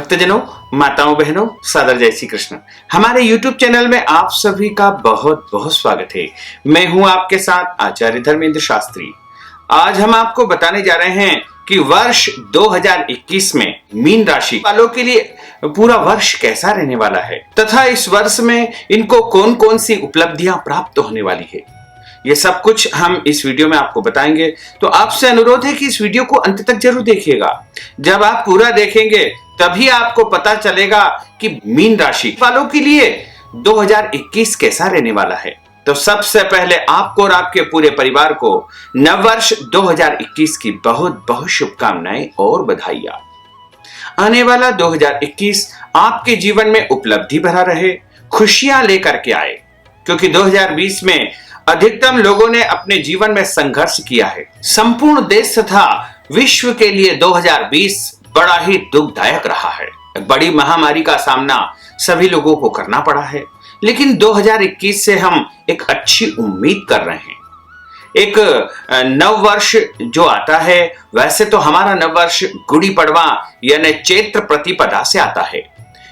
भक्तजनों, माताओं, बहनों, सादर जय श्री कृष्ण। हमारे YouTube चैनल में आप सभी का बहुत बहुत स्वागत है। मैं हूं आपके साथ आचार्य धर्मेंद्र शास्त्री। आज हम आपको बताने जा रहे हैं कि वर्ष 2021 में मीन राशि वालों के लिए पूरा वर्ष कैसा रहने वाला है तथा इस वर्ष में इनको कौन कौन सी उपलब्धियां प्राप्त होने वाली है। ये सब कुछ हम इस वीडियो में आपको बताएंगे, तो आपसे अनुरोध है कि इस वीडियो को अंत तक जरूर देखिएगा। जब आप पूरा देखेंगे तभी आपको पता चलेगा कि मीन राशि वालों के लिए 2021 कैसा रहने वाला है। तो सबसे पहले आपको और आपके पूरे परिवार को नववर्ष 2021 की बहुत बहुत शुभकामनाएं और बधाइयां। आने वाला 2021 आपके जीवन में उपलब्धि भरा रहे, खुशियां लेकर के आए, क्योंकि 2020 में अधिकतम लोगों ने अपने जीवन में संघर्ष किया है। संपूर्ण देश तथा विश्व के लिए 2020 बड़ा ही दुखदायक रहा है। बड़ी महामारी का सामना सभी लोगों को करना पड़ा है, लेकिन 2021 से हम एक अच्छी उम्मीद कर रहे हैं। एक नव वर्ष जो आता है, वैसे तो हमारा नव वर्ष गुड़ी पड़वा यानी चैत्र प्रतिपदा से आता है।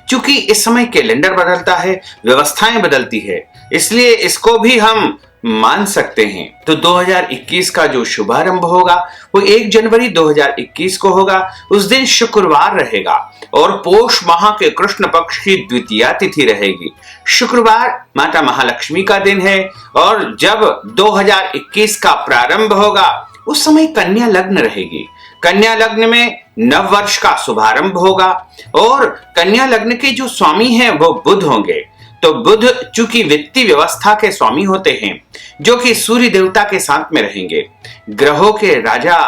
क्योंकि इस समय कैलेंडर बदलता है, व्यवस्थाएं बदलती है, इसलिए इसको भी हम मान सकते हैं। तो 2021 का जो शुभारंभ होगा वो 1 जनवरी 2021 को होगा। उस दिन शुक्रवार रहेगा और पोष माह के कृष्ण पक्ष की द्वितीया तिथि रहेगी। शुक्रवार माता महालक्ष्मी का दिन है और जब 2021 का प्रारंभ होगा उस समय कन्या लग्न रहेगी। कन्या लग्न में नव वर्ष का शुभारंभ होगा और कन्या लग्न के जो स्वामी हैं वो बुध होंगे। तो बुध चूंकि वित्तीय व्यवस्था के स्वामी होते हैं, जो कि सूर्य देवता के साथ में रहेंगे। ग्रहों के राजा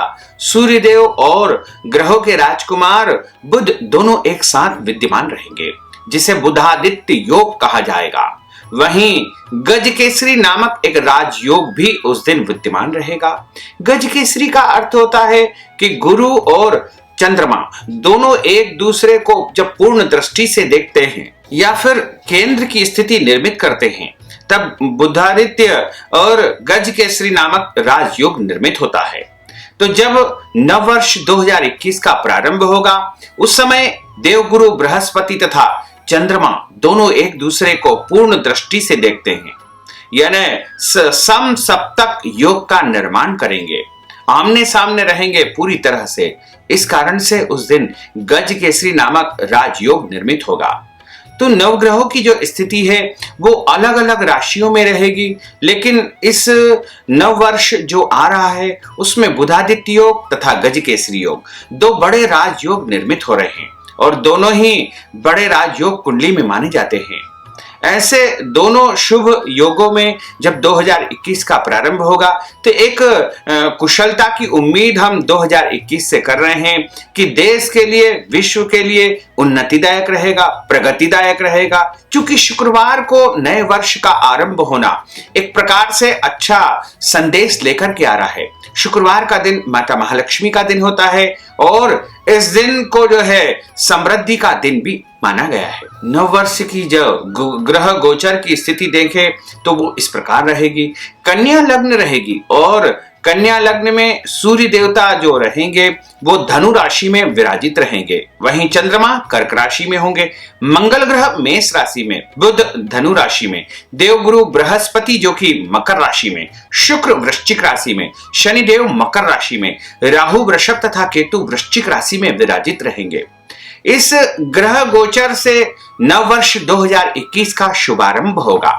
सूर्यदेव और ग्रहों के राजकुमार बुध दोनों एक साथ विद्यमान रहेंगे, जिसे बुधादित्य योग कहा जाएगा। वहीं गजकेसरी नामक एक राजयोग भी उस दिन विद्यमान रहेगा। गजकेसरी का अर्थ होता है कि गुरु और चंद्रमा दोनों एक दूसरे को जब पूर्ण दृष्टि से देखते हैं या फिर केंद्र की स्थिति निर्मित करते हैं, तब बुधादित्य और गजकेसरी नामक राजयोग निर्मित होता है। तो जब नववर्ष 2021 का प्रारंभ होगा उस समय देवगुरु बृहस्पति तथा चंद्रमा दोनों एक दूसरे को पूर्ण दृष्टि से देखते हैं, यानी सम सप्तक योग का निर्माण करेंगे, आमने सामने रहेंगे पूरी तरह से। इस कारण से उस दिन गजकेसरी नामक राजयोग निर्मित होगा। तो नवग्रहों की जो स्थिति है वो अलग अलग राशियों में रहेगी, लेकिन इस नववर्ष जो आ रहा है उसमें बुधादित्य योग तथा गजकेसरी योग दो बड़े राजयोग निर्मित हो रहे हैं और दोनों ही बड़े राजयोग कुंडली में माने जाते हैं। ऐसे दोनों शुभ योगों में जब 2021 का प्रारंभ होगा तो एक कुशलता की उम्मीद हम 2021 से कर रहे हैं कि देश के लिए, विश्व के लिए उन्नतिदायक रहेगा, प्रगतिदायक रहेगा। क्योंकि शुक्रवार को नए वर्ष का आरंभ होना एक प्रकार से अच्छा संदेश लेकर के आ रहा है। शुक्रवार का दिन माता महालक्ष्मी का दिन होता है और इस दिन को जो है समृद्धि का दिन भी माना गया है। नव वर्ष की जो ग्रह गोचर की स्थिति देखें तो वो इस प्रकार रहेगी। कन्या लग्न रहेगी और कन्या लग्न में सूर्य देवता जो रहेंगे वो धनु राशि में विराजित रहेंगे। वहीं चंद्रमा कर्क राशि में होंगे, मंगल ग्रह मेष राशि में, बुध धनु राशि में, देवगुरु बृहस्पति जो कि मकर राशि में, शुक्र वृश्चिक राशि में, शनिदेव मकर राशि में, राहु वृषभ तथा केतु वृश्चिक राशि में विराजित रहेंगे। इस ग्रह गोचर से नववर्ष 2021 का शुभारंभ होगा।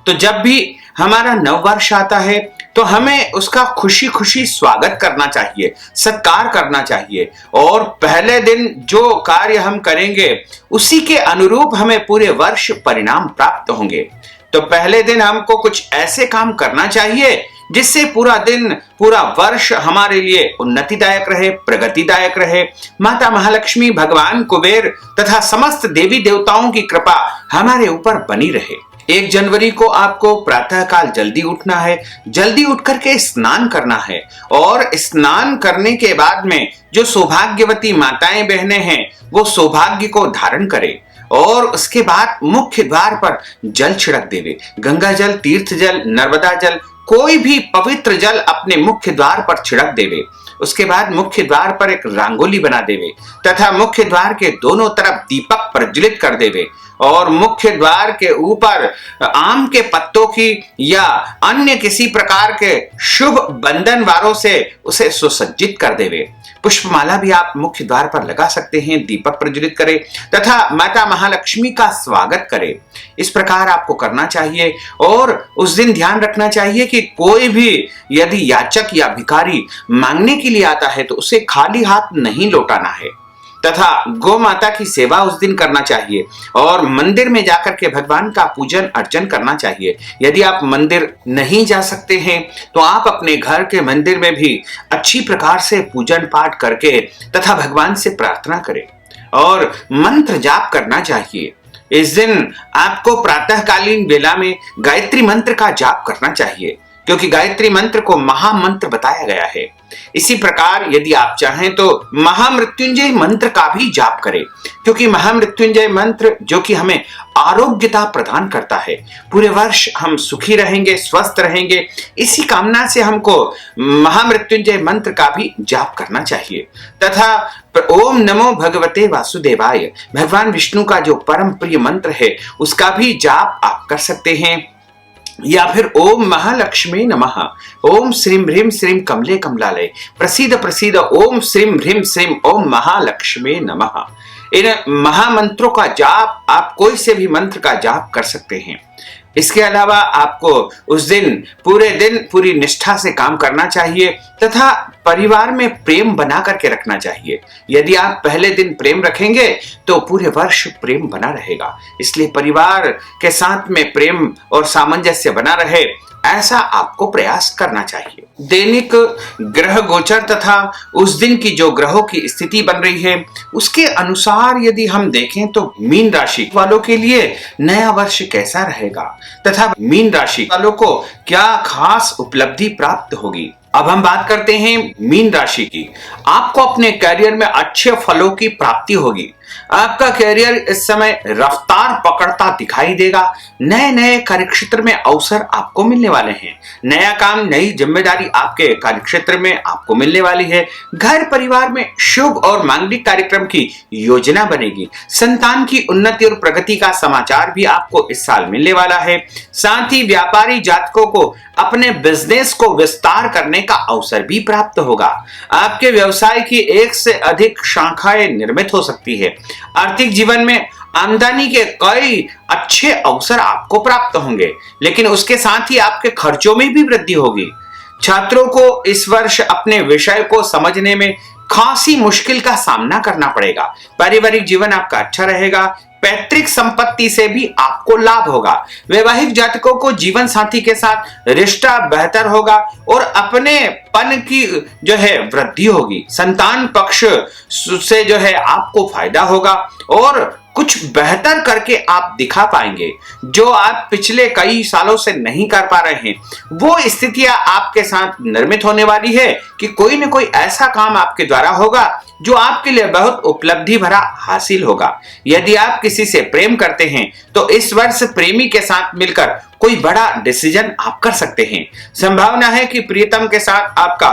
तो जब भी हमारा नववर्ष आता है तो हमें उसका खुशी खुशी स्वागत करना चाहिए, सत्कार करना चाहिए और पहले दिन जो कार्य हम करेंगे उसी के अनुरूप हमें पूरे वर्ष परिणाम प्राप्त होंगे। तो पहले दिन हमको कुछ ऐसे काम करना चाहिए जिससे पूरा दिन, पूरा वर्ष हमारे लिए उन्नतिदायक रहे, प्रगतिदायक रहे। माता महालक्ष्मी, भगवान कुबेर तथा समस्त देवी देवताओं की कृपा हमारे ऊपर बनी रहे। 1 जनवरी को आपको प्रातः काल जल्दी उठना है, जल्दी उठ करके स्नान करना है और स्नान करने के बाद में जो सौभाग्यवती माताएं बहनें हैं वो सौभाग्य को धारण करें और उसके बाद मुख्य द्वार पर जल छिड़क देवे। गंगा जल, तीर्थ जल, नर्मदा जल, कोई भी पवित्र जल अपने मुख्य द्वार पर छिड़क देवे। उसके बाद मुख्य द्वार पर एक रंगोली बना देवे तथा मुख्य द्वार के दोनों तरफ दीपक प्रज्वलित कर देवे और मुख्य द्वार के ऊपर आम के पत्तों की या अन्य किसी प्रकार के शुभ बंधन वारों से उसे सुसज्जित कर देवे। पुष्पमाला भी आप मुख्य द्वार पर लगा सकते हैं, दीपक प्रज्वलित करें तथा माता महालक्ष्मी का स्वागत करें। इस प्रकार आपको करना चाहिए और उस दिन ध्यान रखना चाहिए कि कोई भी यदि याचक या भिखारी मांगने के लिए आता है तो उसे खाली हाथ नहीं लौटाना है तथा गौ माता की सेवा उस दिन करना चाहिए और मंदिर में जाकर के भगवान का पूजन अर्चन करना चाहिए। यदि आप मंदिर नहीं जा सकते हैं तो आप अपने घर के मंदिर में भी अच्छी प्रकार से पूजन पाठ करके तथा भगवान से प्रार्थना करें और मंत्र जाप करना चाहिए। इस दिन आपको प्रातःकालीन वेला में गायत्री मंत्र का जाप करना चाहिए क्योंकि गायत्री मंत्र को महामंत्र बताया गया है। इसी प्रकार यदि आप चाहें तो महामृत्युंजय मंत्र का भी जाप करें क्योंकि महामृत्युंजय मंत्र जो कि हमें आरोग्यता प्रदान करता है, पूरे वर्ष हम सुखी रहेंगे, स्वस्थ रहेंगे, इसी कामना से हमको महामृत्युंजय मंत्र का भी जाप करना चाहिए। तथा ओम नमो भगवते वासुदेवाय, भगवान विष्णु का जो परम प्रिय मंत्र है उसका भी जाप आप कर सकते हैं या फिर ओम महालक्ष्मी नमः, ओम श्रीम ह्रीम श्रीम कमले कमलालय प्रसीद प्रसीद, ओम श्रीम ह्रीम श्रीम ओम महालक्ष्मी नमः। इन महामंत्रों का जाप आप कोई से भी मंत्र का जाप कर सकते हैं। इसके अलावा आपको उस दिन पूरी निष्ठा से काम करना चाहिए तथा परिवार में प्रेम बना करके रखना चाहिए। यदि आप पहले दिन प्रेम रखेंगे तो पूरे वर्ष प्रेम बना रहेगा, इसलिए परिवार के साथ में प्रेम और सामंजस्य बना रहे ऐसा आपको प्रयास करना चाहिए। दैनिक ग्रह गोचर तथा उस दिन की जो ग्रहों की स्थिति बन रही है उसके अनुसार यदि हम देखें तो मीन राशि वालों के लिए नया वर्ष कैसा रहेगा तथा मीन राशि वालों को क्या खास उपलब्धि प्राप्त होगी। अब हम बात करते हैं मीन राशि की। आपको अपने करियर में अच्छे फलों की प्राप्ति होगी। आपका करियर इस समय रफ्तार पकड़ता दिखाई देगा। नए नए कार्यक्षेत्र में अवसर आपको मिलने वाले हैं। नया काम, नई जिम्मेदारी आपके कार्यक्षेत्र में आपको मिलने वाली है। घर परिवार में शुभ और मांगलिक कार्यक्रम की योजना बनेगी। संतान की उन्नति और प्रगति का समाचार भी आपको इस साल मिलने वाला है। साथ ही व्यापारी जातकों को अपने बिजनेस को विस्तार करने का अवसर भी प्राप्त होगा। आपके व्यवसाय की एक से अधिक शाखाएं निर्मित हो सकती है। आर्थिक जीवन में आमदनी के कई अच्छे अवसर आपको प्राप्त होंगे, लेकिन उसके साथ ही आपके खर्चों में भी वृद्धि होगी। छात्रों को इस वर्ष अपने विषय को समझने में खासी मुश्किल का सामना करना पड़ेगा। पारिवारिक जीवन आपका अच्छा रहेगा। पैतृक संपत्ति से भी आपको लाभ होगा। वैवाहिक जातकों को जीवन साथी के साथ रिश्ता बेहतर होगा और अपने पन की जो है वृद्धि होगी। संतान पक्ष से जो है आपको फायदा होगा और कुछ बेहतर करके आप दिखा पाएंगे जो आप पिछले कई सालों से नहीं कर पा रहे हैं। वो स्थितियां आपके साथ निर्मित होने वाली है कि कोई न कोई ऐसा काम आपके द्वारा होगा जो आपके लिए बहुत उपलब्धि भरा हासिल होगा। यदि आप किसी से प्रेम करते हैं तो इस वर्ष प्रेमी के साथ मिलकर कोई बड़ा डिसीजन आप कर सकते हैं। संभावना है कि प्रियतम के साथ आपका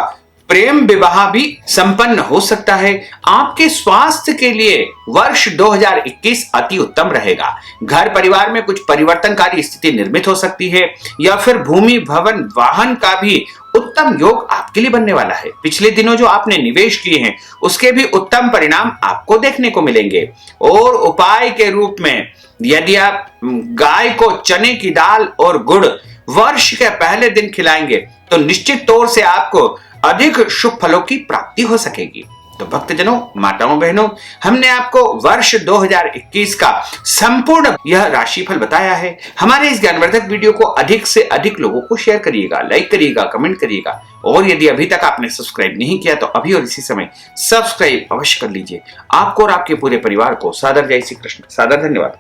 प्रेम विवाह भी संपन्न हो सकता है। आपके स्वास्थ्य के लिए वर्ष 2021 अति उत्तम रहेगा। घर परिवार में कुछ परिवर्तनकारी स्थिति निर्मित हो सकती है या फिर भूमि भवन वाहन का भी उत्तम योग आपके लिए बनने वाला है। पिछले दिनों जो आपने निवेश किए हैं उसके भी उत्तम परिणाम आपको देखने को मिलेंगे। और उपाय के रूप में यदि आप गाय को चने की दाल और गुड़ वर्ष के पहले दिन खिलाएंगे तो निश्चित तौर से आपको अधिक शुभ फलों की प्राप्ति हो सकेगी। तो भक्तजनों, माताओं, बहनों, हमने आपको वर्ष 2021 का संपूर्ण यह राशिफल बताया है। हमारे इस ज्ञानवर्धक वीडियो को अधिक से अधिक लोगों को शेयर करिएगा, लाइक करिएगा, कमेंट करिएगा और यदि अभी तक आपने सब्सक्राइब नहीं किया तो अभी और इसी समय सब्सक्राइब अवश्य कर लीजिए। आपको और आपके पूरे परिवार को सादर जय श्री कृष्ण। सादर धन्यवाद।